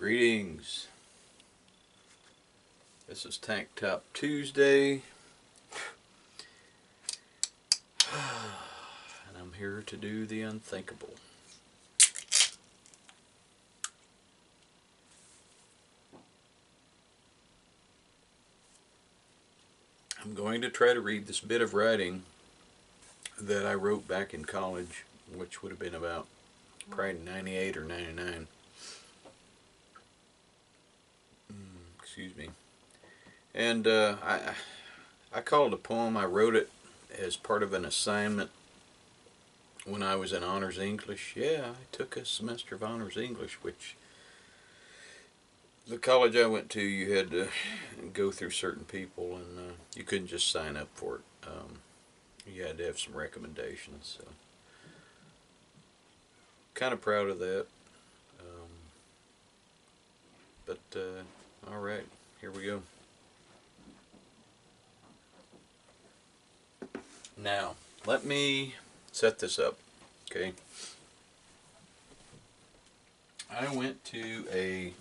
Greetings. This is Tank Top Tuesday. And I'm here to do the unthinkable. I'm going to try to read this bit of writing that I wrote back in college, which would have been about probably 98 or 99. Excuse me. And I call it a poem. I wrote it as part of an assignment when I was in honors English. Yeah, I took a semester of honors English, which the college I went to, you had to go through certain people, and you couldn't just sign up for it. You had to have some recommendations. So, kind of proud of that. All right, here we go. Now, let me set this up, okay? I went to a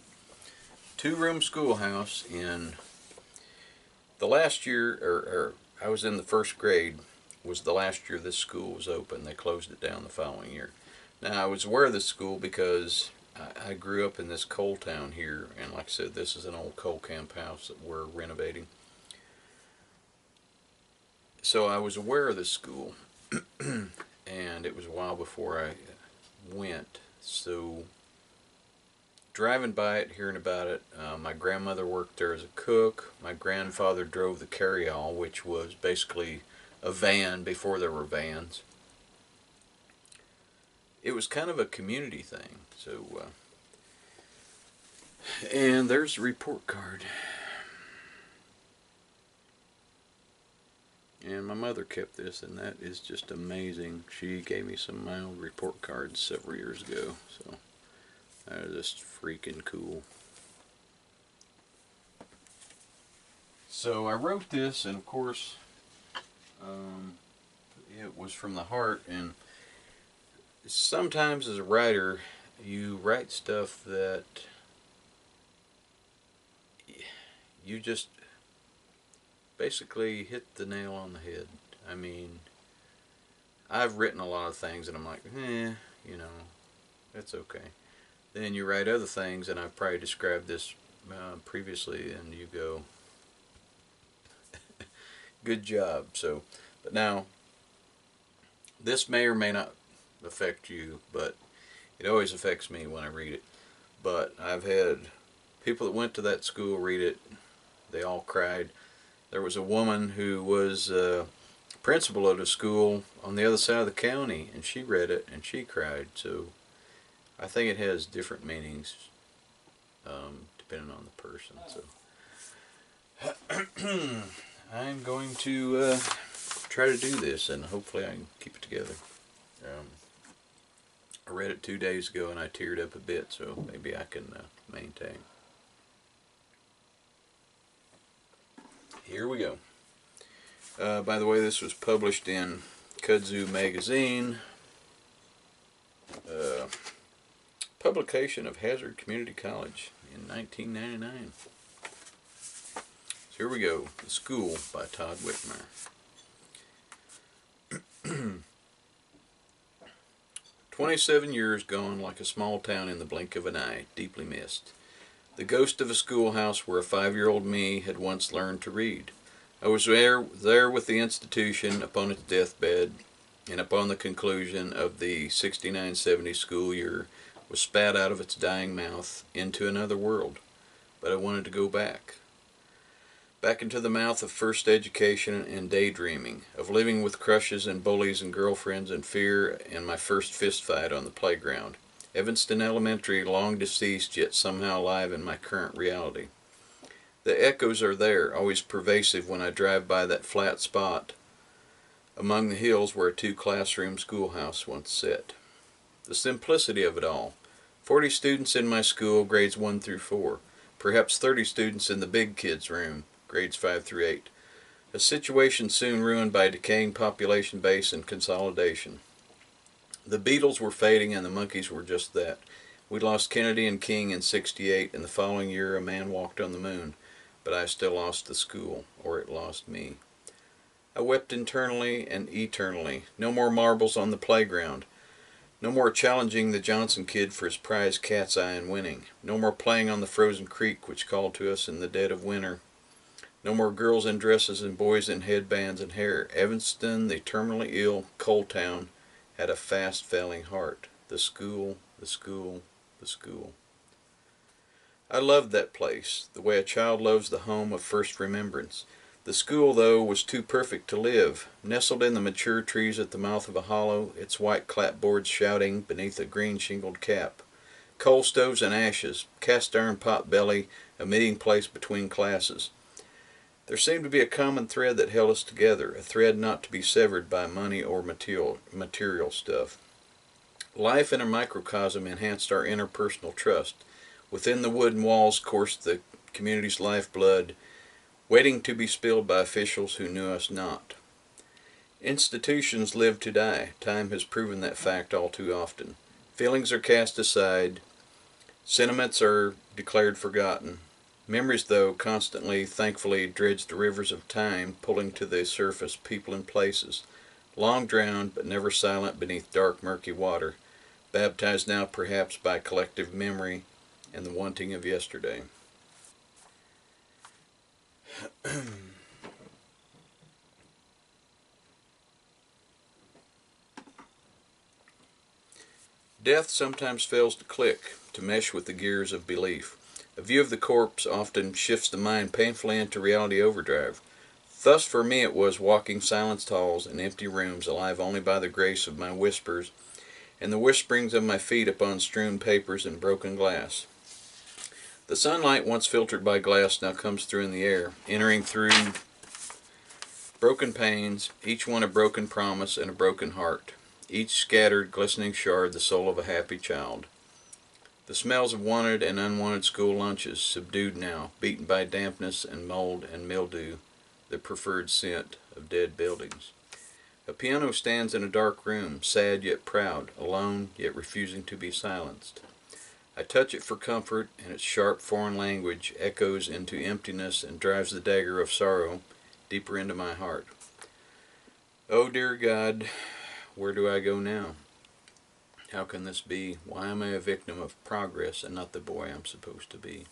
two-room schoolhouse in the last year, or I was in the first grade, was the last year this school was open. They closed it down the following year. Now, I was aware of this school because I grew up in this coal town here, and like I said, this is an old coal camp house that we're renovating. So I was aware of this school, and it was a while before I went. So driving by it, hearing about it, my grandmother worked there as a cook. My grandfather drove the carryall, which was basically a van before there were vans. It was kind of a community thing. So, and there's the report card. And my mother kept this, and that is just amazing. She gave me some of my old report cards several years ago, so that is just freaking cool. So I wrote this, and of course, it was from the heart. And sometimes as a writer, you write stuff that you just basically hit the nail on the head. I mean, I've written a lot of things and I'm like, you know, that's okay. Then you write other things, and I've probably described this previously, and you go, good job. So, but now, this may or may not affect you, but it always affects me when I read it. But I've had people that went to that school read it. They all cried. There was a woman who was principal at a school on the other side of the county, and she read it and she cried. So I think it has different meanings depending on the person. So I'm going to try to do this, and hopefully I can keep it together. I read it 2 days ago and I teared up a bit, so maybe I can maintain. Here we go. By the way, this was published in Kudzu magazine, publication of Hazard Community College in 1999. So here we go. The School by Todd Wittenmyer. 27 years gone like a small town in the blink of an eye, deeply missed. The ghost of a schoolhouse where a 5-year-old me had once learned to read. I was there with the institution upon its deathbed, and upon the conclusion of the 69-70 school year was spat out of its dying mouth into another world. But I wanted to go back. Back into the mouth of first education and daydreaming, of living with crushes and bullies and girlfriends and fear, and my first fist fight on the playground. Evanston Elementary, long deceased, yet somehow alive in my current reality. The echoes are there, always pervasive when I drive by that flat spot among the hills where a 2-classroom schoolhouse once sat. The simplicity of it all. 40 students in my school, grades 1 through 4. Perhaps 30 students in the big kids' room, grades 5 through 8. A situation soon ruined by decaying population base and consolidation. The beetles were fading, and the monkeys were just that. We lost Kennedy and King in '68, and the following year a man walked on the moon. But I still lost the school, or it lost me. I wept internally and eternally. No more marbles on the playground. No more challenging the Johnson kid for his prize cat's eye and winning. No more playing on the frozen creek which called to us in the dead of winter. No more girls in dresses and boys in headbands and hair. Evanston, the terminally ill coal town, had a fast failing heart. The school, the school, the school. I loved that place, the way a child loves the home of first remembrance. The school, though, was too perfect to live. Nestled in the mature trees at the mouth of a hollow, its white clapboards shouting beneath a green shingled cap. Coal stoves and ashes, cast iron pot belly, a meeting place between classes. There seemed to be a common thread that held us together, a thread not to be severed by money or material stuff. Life in a microcosm enhanced our interpersonal trust. Within the wooden walls coursed the community's lifeblood, waiting to be spilled by officials who knew us not. Institutions live to die. Time has proven that fact all too often. Feelings are cast aside. Sentiments are declared forgotten. Memories, though, constantly, thankfully, dredge the rivers of time, pulling to the surface people and places, long drowned but never silent beneath dark, murky water, baptized now perhaps by collective memory and the wanting of yesterday. Death sometimes fails to click, to mesh with the gears of belief. A view of the corpse often shifts the mind painfully into reality overdrive. Thus for me it was walking silenced halls and empty rooms, alive only by the grace of my whispers and the whisperings of my feet upon strewn papers and broken glass. The sunlight, once filtered by glass, now comes through in the air, entering through broken panes, each one a broken promise and a broken heart, each scattered, glistening shard the soul of a happy child. The smells of wanted and unwanted school lunches, subdued now, beaten by dampness and mold and mildew, the preferred scent of dead buildings. A piano stands in a dark room, sad yet proud, alone yet refusing to be silenced. I touch it for comfort, and its sharp foreign language echoes into emptiness and drives the dagger of sorrow deeper into my heart. Oh, dear God, where do I go now? How can this be? Why am I a victim of progress and not the boy I'm supposed to be?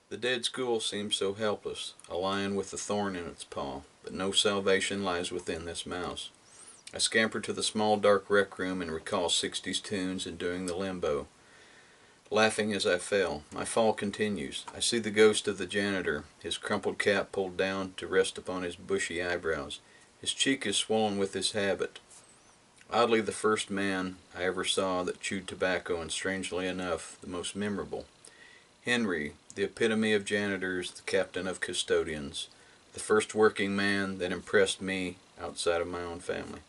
The dead school seems so helpless, a lion with a thorn in its paw, but no salvation lies within this mouse. I scamper to the small dark rec room and recall 60s tunes and doing the limbo, laughing as I fell. My fall continues. I see the ghost of the janitor, his crumpled cap pulled down to rest upon his bushy eyebrows. His cheek is swollen with his habit. Oddly the first man I ever saw that chewed tobacco, and strangely enough, the most memorable. Henry, the epitome of janitors, the captain of custodians, the first working man that impressed me outside of my own family.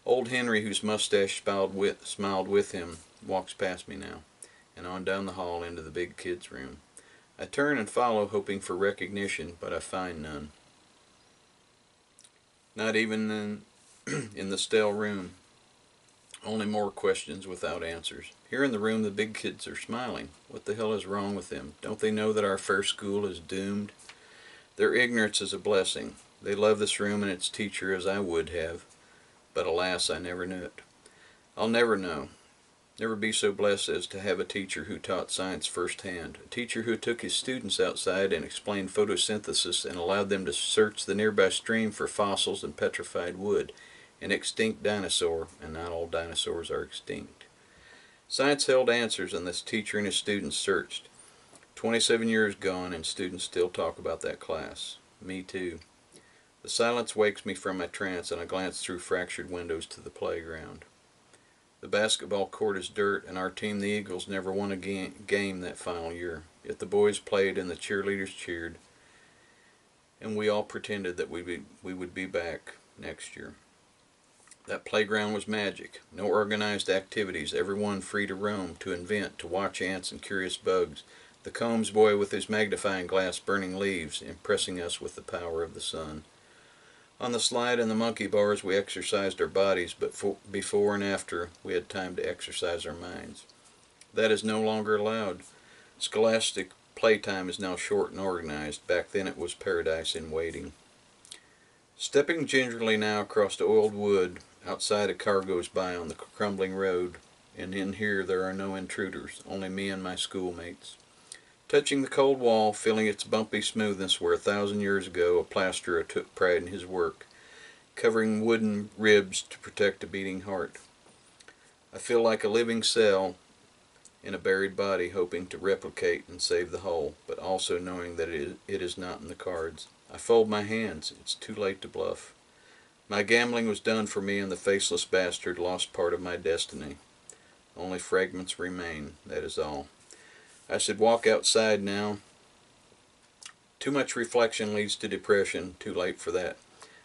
Old Henry, whose mustache smiled with him, walks past me now, and on down the hall into the big kid's room. I turn and follow, hoping for recognition, but I find none. Not even in the stale room. Only more questions without answers. Here in the room the big kids are smiling. What the hell is wrong with them? Don't they know that our first school is doomed? Their ignorance is a blessing. They love this room and its teacher as I would have, but alas, I never knew it. I'll never know. Never be so blessed as to have a teacher who taught science firsthand, a teacher who took his students outside and explained photosynthesis and allowed them to search the nearby stream for fossils and petrified wood, an extinct dinosaur, and not all dinosaurs are extinct. Science held answers, and this teacher and his students searched. 27 years gone, and students still talk about that class. Me too. The silence wakes me from my trance, and I glance through fractured windows to the playground. The basketball court is dirt, and our team, the Eagles, never won a game that final year. Yet the boys played and the cheerleaders cheered, and we all pretended that we would be back next year. That playground was magic. No organized activities, everyone free to roam, to invent, to watch ants and curious bugs. The Combs boy with his magnifying glass burning leaves, impressing us with the power of the sun. On the slide and the monkey bars we exercised our bodies, but before and after we had time to exercise our minds. That is no longer allowed. Scholastic playtime is now short and organized. Back then it was paradise in waiting. Stepping gingerly now across the oiled wood, outside a car goes by on the crumbling road, and in here there are no intruders, only me and my schoolmates. Touching the cold wall, feeling its bumpy smoothness where 1,000 years ago a plasterer took pride in his work, covering wooden ribs to protect a beating heart. I feel like a living cell in a buried body, hoping to replicate and save the whole, but also knowing that it is not in the cards. I fold my hands. It's too late to bluff. My gambling was done for me, and the faceless bastard lost part of my destiny. Only fragments remain, that is all. I should walk outside now. Too much reflection leads to depression. Too late for that.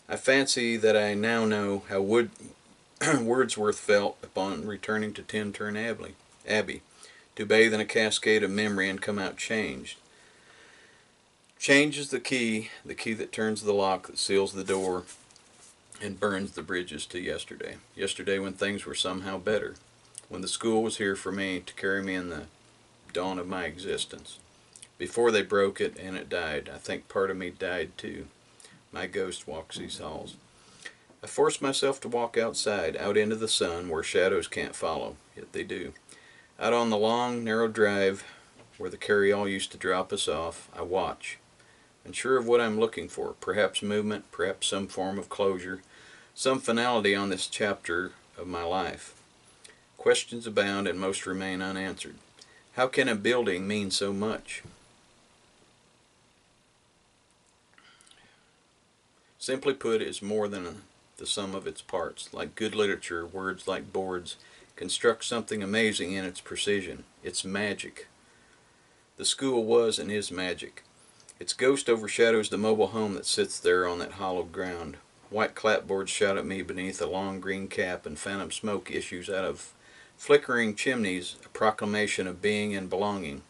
I fancy that I now know how Wordsworth felt upon returning to Tintern Abbey, to bathe in a cascade of memory and come out changed. Change is the key that turns the lock, that seals the door, and burns the bridges to yesterday. Yesterday when things were somehow better, when the school was here for me to carry me in the dawn of my existence. Before they broke it and it died, I think part of me died too. My ghost walks these halls. I force myself to walk outside, out into the sun where shadows can't follow, yet they do. Out on the long, narrow drive where the carryall used to drop us off, I watch, unsure of what I'm looking for. Perhaps movement, perhaps some form of closure, some finality on this chapter of my life. Questions abound and most remain unanswered. How can a building mean so much? Simply put, it is more than the sum of its parts. Like good literature, words like boards construct something amazing in its precision. It's magic. The school was and is magic. Its ghost overshadows the mobile home that sits there on that hollowed ground. White clapboards shout at me beneath a long green cap, and phantom smoke issues out of flickering chimneys, a proclamation of being and belonging.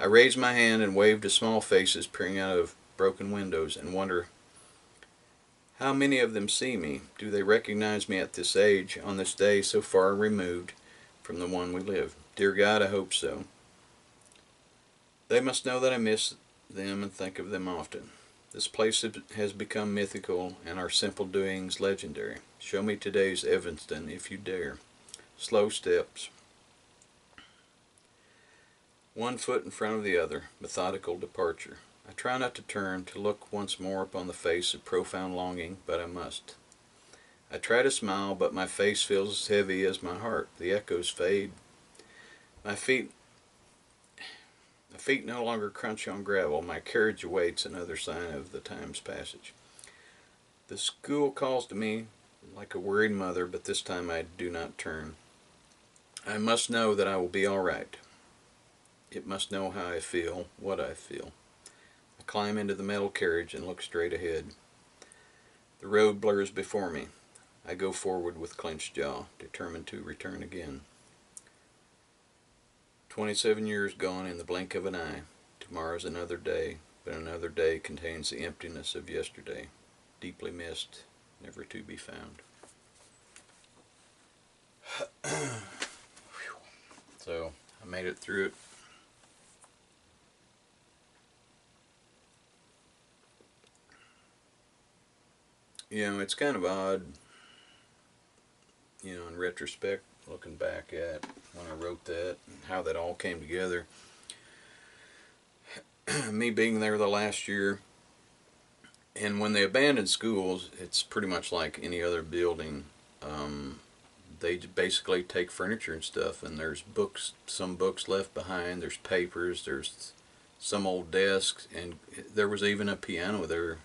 I raise my hand and wave to small faces peering out of broken windows, and wonder how many of them see me. Do they recognize me at this age, on this day so far removed from the one we live? Dear God, I hope so. They must know that I miss them and think of them often. This place has become mythical, and our simple doings legendary. Show me today's Evanston if you dare. Slow steps, one foot in front of the other, methodical departure. I try not to turn, to look once more upon the face of profound longing, but I must. I try to smile, but my face feels as heavy as my heart. The echoes fade. My feet no longer crunch on gravel. My carriage awaits another sign of the time's passage. The school calls to me like a worried mother, but this time I do not turn. I must know that I will be all right. It must know how I feel, what I feel. I climb into the metal carriage and look straight ahead. The road blurs before me. I go forward with clenched jaw, determined to return again. 27 years gone in the blink of an eye. Tomorrow's another day, but another day contains the emptiness of yesterday, deeply missed, never to be found. So, I made it through it. You know, it's kind of odd, you know, in retrospect, looking back at when I wrote that and how that all came together. Me being there the last year, and when they abandon schools, it's pretty much like any other building. They basically take furniture and stuff, and there's books, some books left behind, there's papers, there's some old desks, and there was even a piano there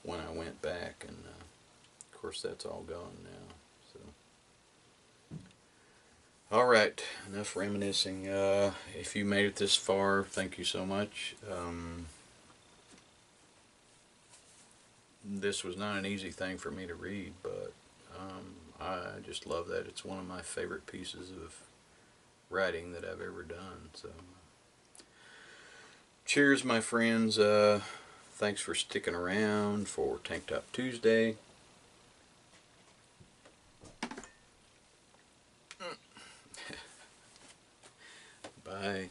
when I went back, and of course that's all gone now. So, all right, enough reminiscing. If you made it this far, thank you so much. This was not an easy thing for me to read, but I just love that. It's one of my favorite pieces of writing that I've ever done. So, cheers, my friends. Thanks for sticking around for Tank Top Tuesday. Bye.